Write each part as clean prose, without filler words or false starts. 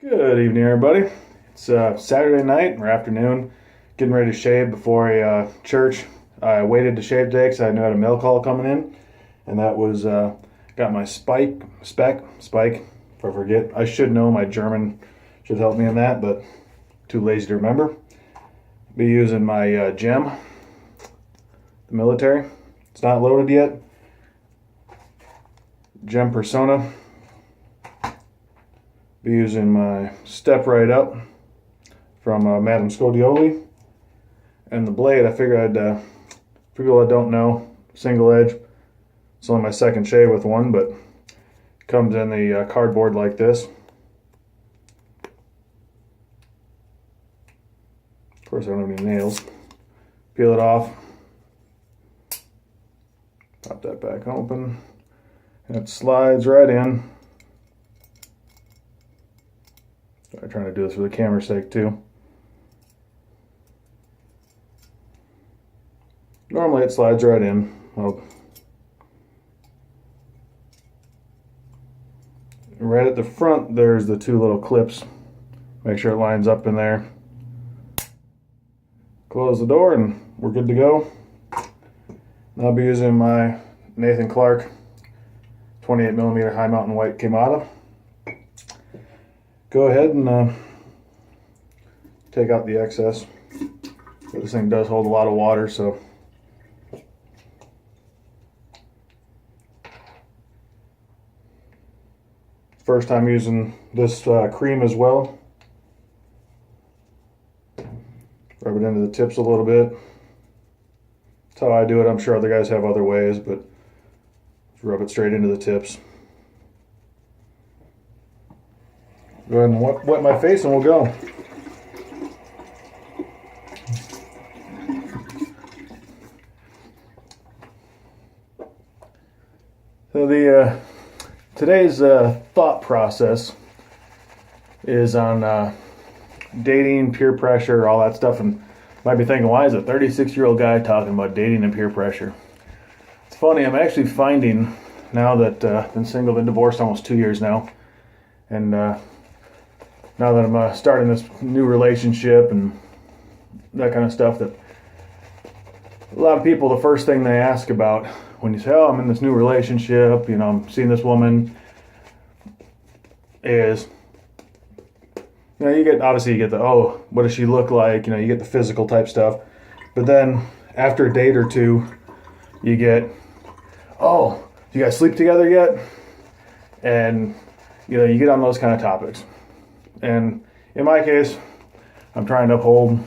Good evening, everybody. It's Saturday night or afternoon, getting ready to shave before a church. I waited to shave today because I knew I had a mail call coming in, and that was got my Spike. If I forget, I should know. My German should help me in that, but too lazy to remember. Be using my gem, the military. It's not loaded yet. Gem Personna. Be using my Step Right Up from Madame Scodioli. And the blade, I figured for people that don't know, single edge. It's only my second shave with one, but comes in the cardboard like this. Of course, I don't have any nails. Peel it off. Pop that back open. And it slides right in. I'm trying to do this for the camera's sake too. Normally it slides right in. Well, right at the front there's the two little clips. Make sure it lines up in there. Close the door and we're good to go. I'll be using my Nathan Clark 28mm high mountain white Quemada. Go ahead and take out the excess. But this thing does hold a lot of water, so first time using this cream as well. Rub it into the tips a little bit. That's how I do it. I'm sure other guys have other ways, but rub it straight into the tips. Go ahead and wet my face and we'll go. So the today's thought process is on dating, peer pressure, all that stuff, and might be thinking, why is a 36-year-old guy talking about dating and peer pressure? It's funny, I'm actually finding now that I've been single, been divorced almost 2 years now, and now that I'm starting this new relationship and that kind of stuff, that a lot of people, the first thing they ask about when you say, oh, I'm in this new relationship, you know, I'm seeing this woman, is, you know, obviously you get the, oh, what does she look like? You know, you get the physical type stuff. But then after a date or two, you get, oh, do you guys sleep together yet? And, you know, you get on those kind of topics. And in my case, I'm trying to uphold,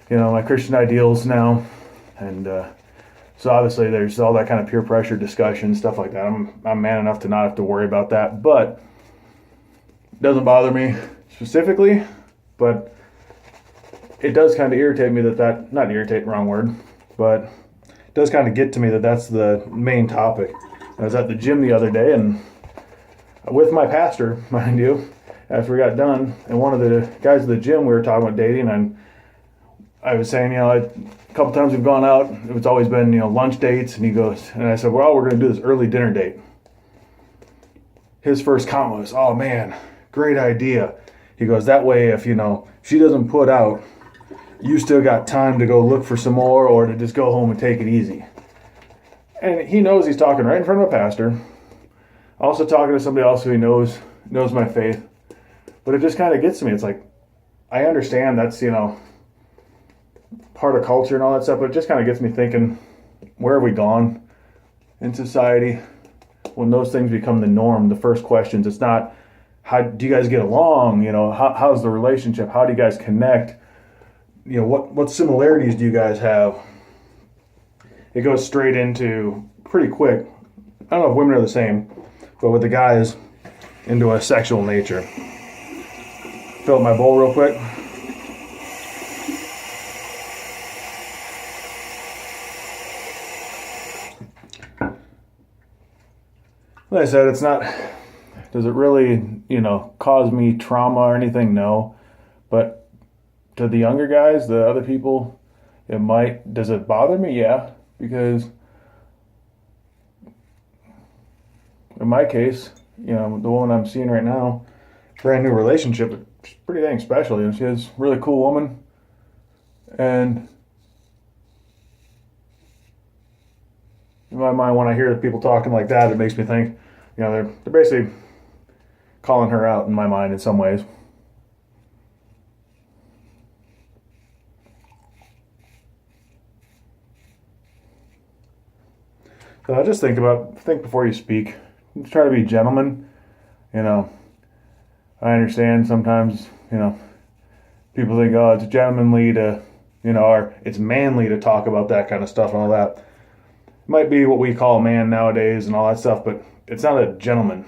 you know, my Christian ideals now. And so obviously there's all that kind of peer pressure discussion, stuff like that. I'm man enough to not have to worry about that. But it doesn't bother me specifically, but it does kind of irritate me that not irritate, wrong word, but it does kind of get to me that that's the main topic. I was at the gym the other day and with my pastor, mind you, after we got done, and one of the guys at the gym, we were talking about dating, and I was saying, you know, a couple times we've gone out, it's always been, you know, lunch dates, and he goes, and I said, well, we're going to do this early dinner date. His first comment was, oh man, great idea. He goes, that way if, you know, she doesn't put out, you still got time to go look for some more or to just go home and take it easy. And he knows he's talking right in front of a pastor, also talking to somebody else who he knows my faith. But it just kind of gets to me. It's like, I understand that's, you know, part of culture and all that stuff, but it just kind of gets me thinking, where have we gone in society when those things become the norm? The first questions, it's not, how do you guys get along? You know, how's the relationship? How do you guys connect? You know, what similarities do you guys have? It goes straight into, pretty quick, I don't know if women are the same, but with the guys, into a sexual nature. Fill up my bowl real quick. Like I said, it's not, does it really, you know, cause me trauma or anything? No. But to the younger guys, the other people, it might, does it bother me? Yeah. Because in my case, you know, the woman I'm seeing right now, brand new relationship, but she's pretty dang special. You know, she's a really cool woman, and in my mind, when I hear people talking like that, it makes me think, you know, they're basically calling her out in my mind in some ways. So I just think before you speak. Just try to be a gentleman. You know, I understand sometimes, you know, people think, oh, it's gentlemanly to, you know, or it's manly to talk about that kind of stuff and all that. It might be what we call a man nowadays and all that stuff, but it's not a gentleman.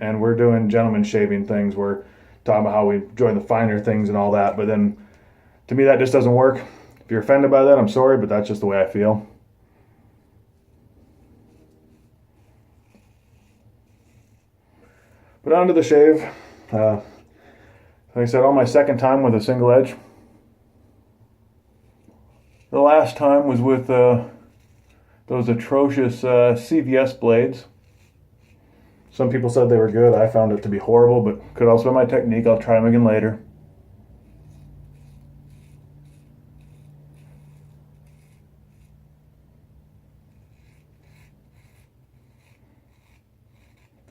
And we're doing gentleman shaving things. We're talking about how we enjoy the finer things and all that. But then, to me, that just doesn't work. If you're offended by that, I'm sorry, but that's just the way I feel. But on to the shave. Like I said, on my second time with a single edge. The last time was with those atrocious CVS blades. Some people said they were good. I found it to be horrible, but could also be my technique. I'll try them again later.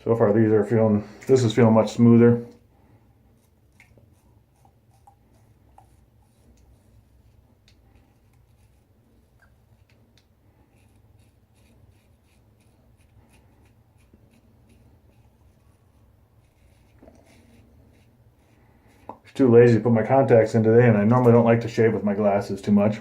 So far, this is feeling much smoother. Too lazy to put my contacts in today, and I normally don't like to shave with my glasses too much.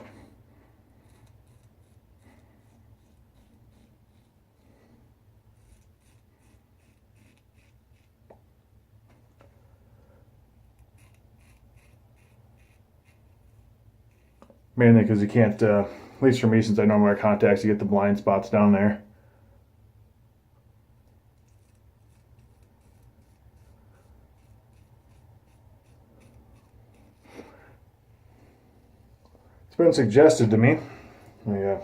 Mainly because you can't, at least for me, since I normally wear contacts, you get the blind spots down there. It's been suggested to me. Let me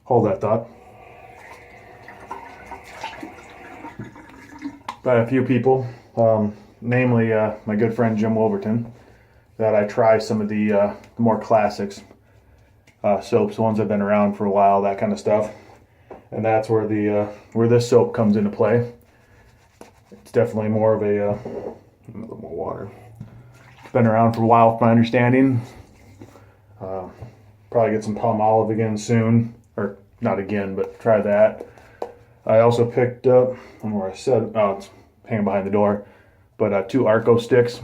hold that thought. By a few people, namely my good friend Jim Wolverton, that I try some of the more classics soaps, the ones that have been around for a while, that kind of stuff. And that's where where this soap comes into play. It's definitely more of a little more water. It's been around for a while, from my understanding. Probably get some palm olive again soon, or not again, but try that. I also picked up, I don't know where I said, oh, it's hanging behind the door, but 2 Arco sticks.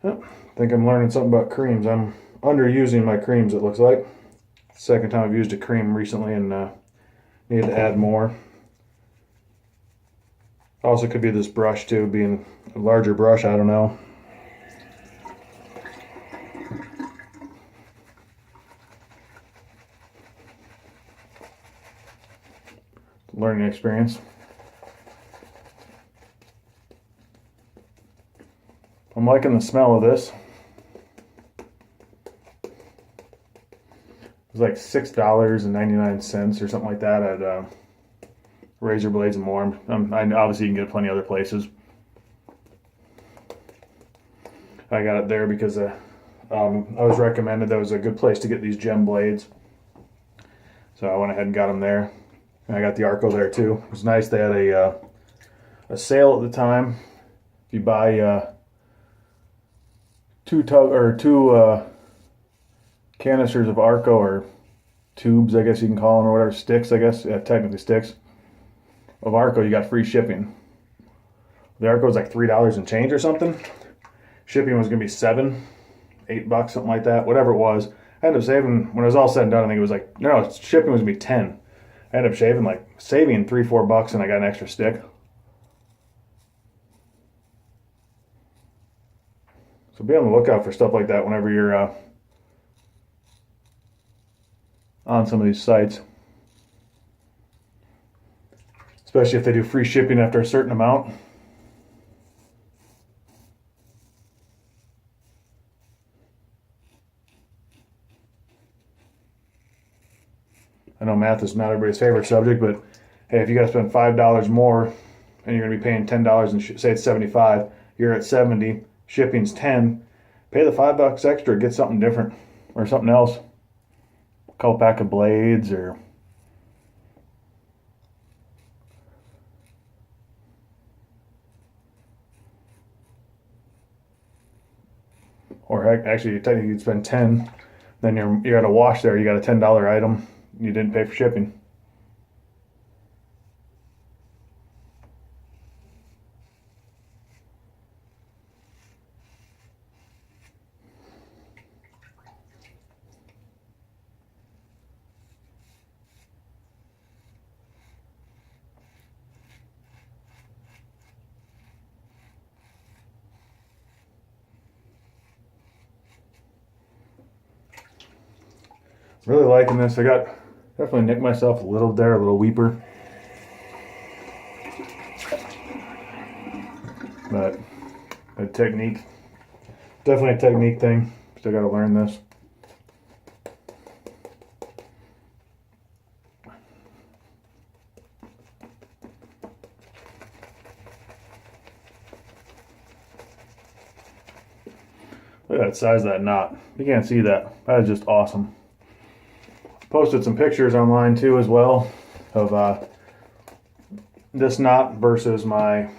I think I'm learning something about creams. I'm underusing my creams, it looks like. Second time I've used a cream recently and need to add more. Also could be this brush too, being a larger brush, I don't know. Learning experience. I'm liking the smell of this. It was like $6.99 or something like that at Razor Blades and More. I obviously you can get it plenty other places. I got it there because I was recommended that was a good place to get these gem blades. So I went ahead and got them there. And I got the Arco there too. It was nice. They had a sale at the time. If you buy two canisters of Arco, or tubes, I guess you can call them, or whatever, sticks, I guess, yeah, technically sticks of Arco, you got free shipping. The Arco was like $3 and change or something. Shipping was gonna be $7, $8, something like that, whatever it was. I ended up saving, when it was all said and done, I think it was like, no, shipping was gonna be 10. I ended up saving $3, $4, and I got an extra stick. So be on the lookout for stuff like that whenever you're on some of these sites. Especially if they do free shipping after a certain amount. I know math is not everybody's favorite subject, but hey, if you got to spend $5 more and you're going to be paying $10 and say it's 75, you're at 70, shipping's 10, pay the $5 extra, get something different or something else. A couple pack of blades or heck, actually technically you'd spend 10, then you got a wash there, you got a $10 item, you didn't pay for shipping. Really liking this. I got definitely nicked myself a little there, a little weeper. But a technique, definitely a technique thing. Still got to learn this. Look at that size of that knot. You can't see that. That is just awesome. Posted some pictures online too as well of this knot versus my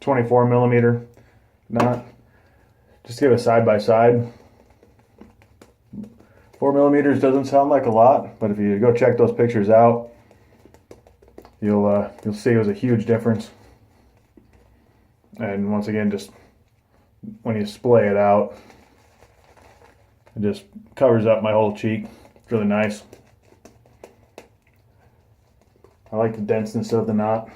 24 millimeter knot. Just to give a side by side. 4 millimeters doesn't sound like a lot, but if you go check those pictures out, you'll see it was a huge difference. And once again, just when you splay it out, it just covers up my whole cheek. It's really nice. I like the denseness of the knot.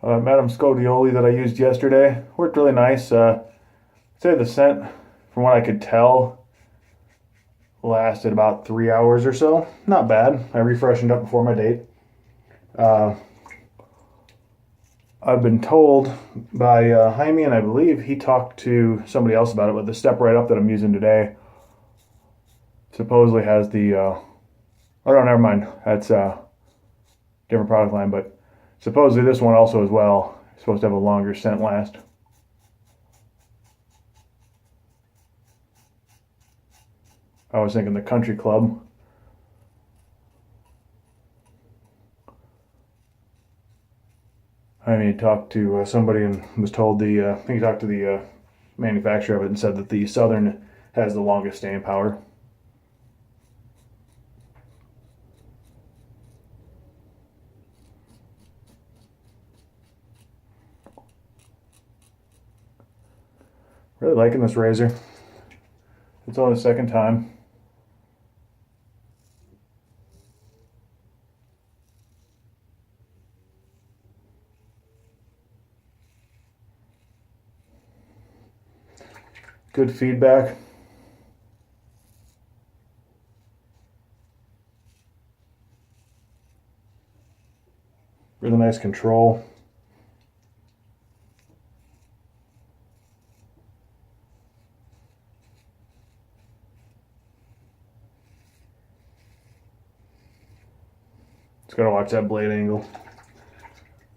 Madame Scodioli that I used yesterday worked really nice. I'd say the scent, from what I could tell, lasted about 3 hours or so. Not bad. I refreshened up before my date. I've been told by Jaime, and I believe he talked to somebody else about it, but the Step Right Up that I'm using today supposedly has the, oh no, never mind. That's a different product line, but supposedly this one also as well is supposed to have a longer scent last. I was thinking the Country Club. I mean, he talked to somebody and was told I think he talked to the manufacturer of it and said that the Southern has the longest staying power. Really liking this razor. It's only the second time. Good feedback. Really nice control. Just gotta watch that blade angle.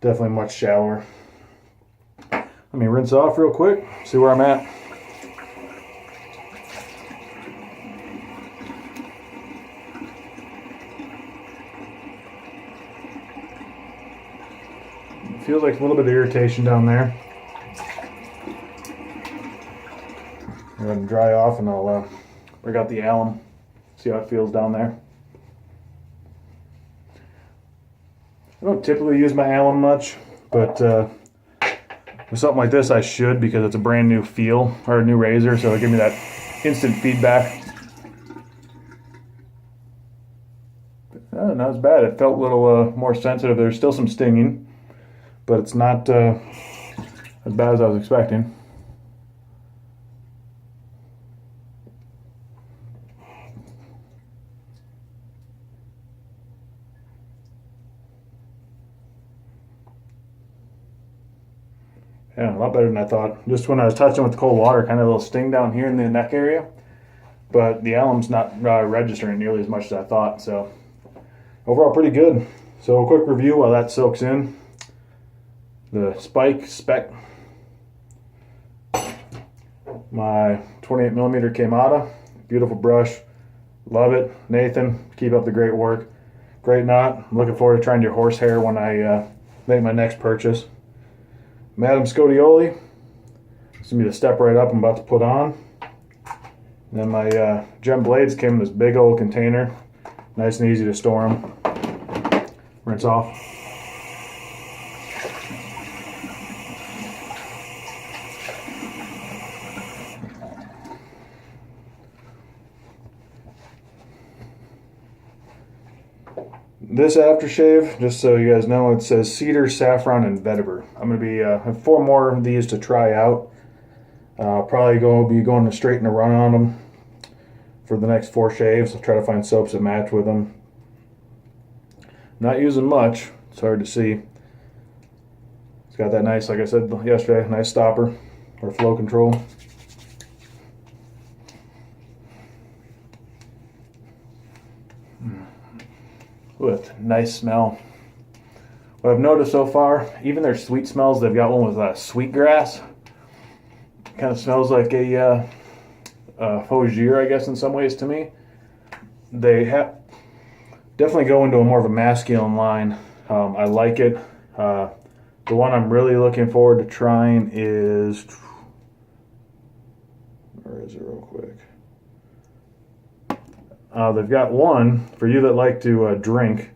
Definitely much shallower. Let me rinse off real quick, see where I'm at. Feels like a little bit of irritation down there. I'm going to dry off and I'll break out the alum, see how it feels down there. I don't typically use my alum much, but with something like this I should, because it's a brand new feel, or a new razor, so it'll give me that instant feedback. Not as bad. It felt a little more sensitive. There's still some stinging, but it's not as bad as I was expecting. Yeah, a lot better than I thought. Just when I was touching with the cold water, kind of a little sting down here in the neck area. But the alum's not registering nearly as much as I thought. So overall, pretty good. So a quick review while that soaks in. The Speik, my 28mm Quemada, beautiful brush, love it. Nathan, keep up the great work. Great knot. I'm looking forward to trying your horsehair when I make my next purchase. Madam Scodioli, this is going to be the step right up I'm about to put on. And then my gem blades came in this big old container, nice and easy to store them. Rinse off. This aftershave, just so you guys know, it says cedar, saffron, and vetiver. I'm going to be have 4 more of these to try out. Probably be going to straighten a run on them for the next 4 shaves. I'll try to find soaps that match with them. Not using much. It's hard to see. It's got that nice, like I said yesterday, nice stopper or flow control. With nice smell. What I've noticed so far, even their sweet smells, they've got one with sweet grass. Kind of smells like a Fogier, I guess, in some ways to me. They definitely go into a more of a masculine line. I like it. The one I'm really looking forward to trying is, where is it real quick? They've got one, for you that like to drink,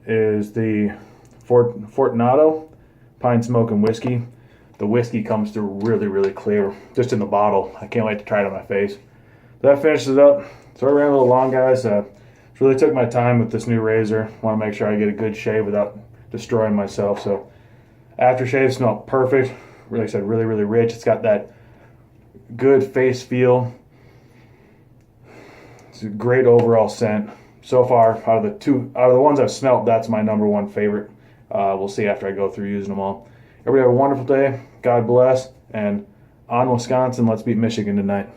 is the Fortunato Pine Smoke and Whiskey. The whiskey comes through really, really clear, just in the bottle. I can't wait to try it on my face. That finishes it up. So I ran a little long, guys. Really took my time with this new razor. Want to make sure I get a good shave without destroying myself. So aftershave smelled perfect. Like I said, really, really rich. It's got that good face feel. It's a great overall scent. So far, out of the ones I've smelled, that's my #1 favorite. We'll see after I go through using them all. Everybody have a wonderful day. God bless. And on Wisconsin, let's beat Michigan tonight.